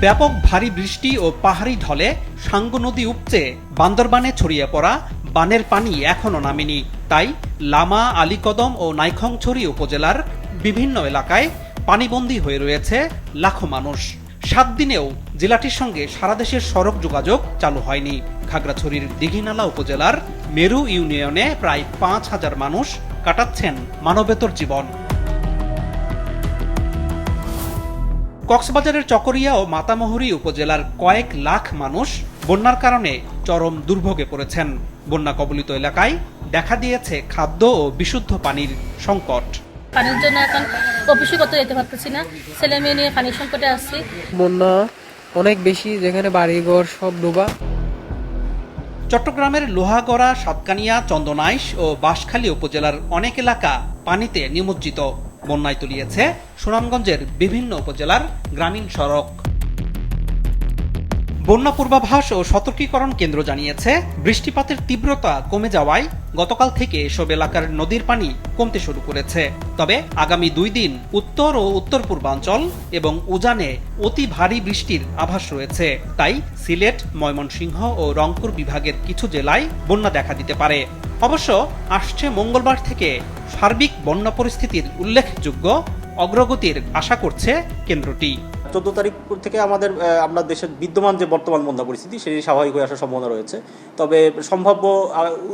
ব্যাপক ভারী বৃষ্টি ও পাহাড়ি ঢলে সাঙ্গু নদী উপচে বান্দরবানে ছড়িয়ে পড়া বানের পানি এখনো নামেনি। তাই লামা, আলীকদম ও নাইখংছড়ি উপজেলার বিভিন্ন এলাকায় পানিবন্দী হয়ে রয়েছে লাখো মানুষ। 7 দিনেও জেলাটির সঙ্গে সারা দেশের সড়ক যোগাযোগ চালু হয়নি। খাগড়াছড়ির দীঘিনালা উপজেলার মেরু ইউনিয়নে প্রায় 5,000 মানুষ কাটাচ্ছেন মানবেতর জীবন। কক্সবাজারের চকরিয়া ও মাতামুহুরী উপজেলার কয়েক লাখ মানুষ বন্যার কারণে চরম দুর্ভোগে পড়েছেন। বন্যা কবলিত এলাকায় দেখা দিয়েছে খাদ্য ও বিশুদ্ধ পানির সংকট। পানির জন্য এখন অফিসে করতে যেতে পারতেছি না, ছেলে মেয়ে নিয়ে পানির সংকটে আসছি। বন্যা অনেক বেশি, যেখানে বাড়িঘর সব ডুবা। চট্টগ্রামের লোহাগড়া, সাতকানিয়া, চন্দনাইশ ও বাঁশখালী উপজেলার অনেক এলাকা পানিতে নিমজ্জিত। বন্যায় তলিয়েছে সুনামগঞ্জের বিভিন্ন উপজেলার গ্রামীণ সড়ক। বন্যা পূর্বাভাস ও সতর্কীকরণ কেন্দ্র জানিয়েছে, বৃষ্টিপাতের তীব্রতা কমে যাওয়ায় গতকাল থেকে এসব এলাকার নদীর পানি কমতে শুরু করেছে। তবে আগামী 2 দিন উত্তর ও উত্তর পূর্বাঞ্চল এবং উজানে অতি ভারী বৃষ্টির আভাস রয়েছে। তাই সিলেট, ময়মনসিংহ ও রংপুর বিভাগের কিছু জেলায় বন্যা দেখা দিতে পারে। অবশ্য আসছে মঙ্গলবার থেকে সার্বিক বন্যা পরিস্থিতির উল্লেখযোগ্য অগ্রগতির আশা করছে কেন্দ্রটি। 14 তারিখ থেকে আমরা দেশের বিদ্যমান যে বর্তমান বন্যা পরিস্থিতি সেটি স্বাভাবিক হয়ে আসার সম্ভাবনা রয়েছে। তবে সম্ভাব্য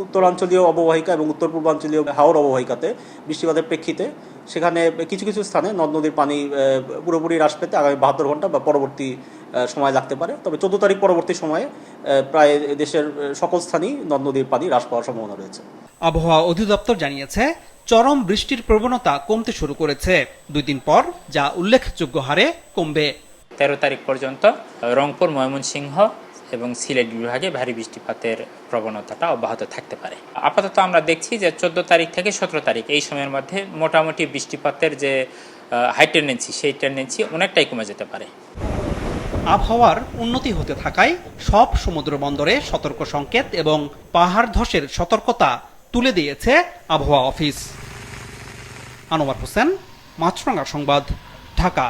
উত্তরাঞ্চলীয় অববাহিকা এবং উত্তর পূর্বাঞ্চলীয় হাওর অববাহিকাতে বৃষ্টিপাতের প্রেক্ষিতে সেখানে কিছু কিছু স্থানে নদ নদীর পানি পুরোপুরি হ্রাস পেতে আগামী 72 ঘন্টা বা পরবর্তী সময় লাগতে পারে। তবে 14 তারিখ পরবর্তী সময়ে প্রায় দেশের সকল স্থানেই নদ নদীর পানি হ্রাস পাওয়ার সম্ভাবনা রয়েছে। আবহাওয়া অধিদপ্তর জানিয়েছে, চরম বৃষ্টির প্রবণতা কমতে শুরু করেছে। 2 দিন পর যা উল্লেখযোগ্য হারে কমবে। 13 তারিখ পর্যন্ত রংপুর, ময়মনসিংহ এবং সিলেট বিভাগে ভারী বৃষ্টিপাতের প্রবণতাটা অব্যাহত থাকতে পারে। আপাতত আমরা দেখছি যে 14 তারিখ থেকে 17 তারিখ এই সময়ের মধ্যে মোটামুটি বৃষ্টিপাতের যে হাই টেন্ডেন্সি, সেই টেন্ডেন্সি অনেকটাই কমে যেতে পারে। আবহাওয়ার উন্নতি হতে থাকায় সব সমুদ্র বন্দরে সতর্ক সংকেত এবং পাহাড় ধসের সতর্কতা তুলে দিয়েছে আবহাওয়া অফিস। আনোয়ার হোসেন, মাছরাঙা সংবাদ, ঢাকা।